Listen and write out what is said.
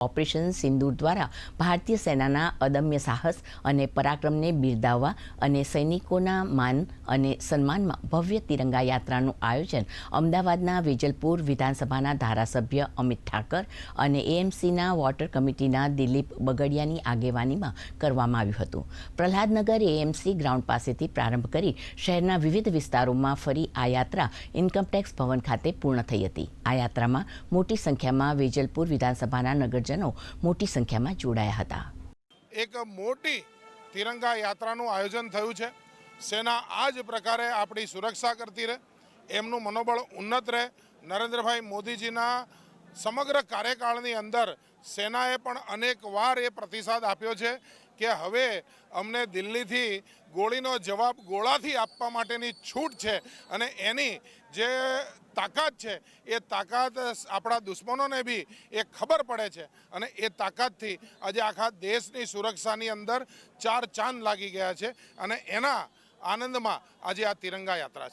Operation સિંદૂર દ્વારા ભારતીય સેનાના અદમ્ય સાહસ અને પરાક્રમને બિરદાવવા અને સૈનિકોના માન અને સન્માનમાં ભવ્ય તિરંગા યાત્રાનું આયોજન અમદાવાદના વેજલપુર વિધાનસભાના ધારાસભ્ય અમિત ઠાકર અને એએમસીના વોટર કમિટીના દિલીપ બગડિયાની આગેવાનીમાં કરવામાં આવ્યું હતું. પ્રહલાદનગર એએમસી ગ્રાઉન્ડ પાસેથી પ્રારંભ કરી શહેરના વિવિધ વિસ્તારોમાં ફરી આ યાત્રા ઇન્કમટેક્સ ભવન ખાતે પૂર્ણ થઈ હતી. આ યાત્રામાં મોટી સંખ્યામાં વેજલપુર વિધાનસભાના નગરજનો મોટી સંખ્યામાં જોડાયા હતા. એક મોટી તિરંગા યાત્રાનું આયોજન થયું છે. સેના આ જ પ્રકારે આપણી સુરક્ષા કરતી રહે, એમનું મનોબળ ઉન્નત રહે. નરેન્દ્રભાઈ મોદીજીના સમગ્ર કાર્યકાળની અંદર સેનાએ પણ અનેક વાર એ પ્રતિસાદ આપ્યો છે કે હવે અમને દિલ્હીથી ગોળીનો જવાબ ગોળાથી આપવા માટેની છૂટ છે અને એની જે તાકાત છે એ તાકાત આપણા દુશ્મનોને બી એ ખબર પડે છે અને એ તાકાતથી આજે આખા દેશની સુરક્ષાની અંદર ચાર ચાંદ લાગી ગયા છે અને એના આનંદમાં આજે આ તિરંગા યાત્રા છે.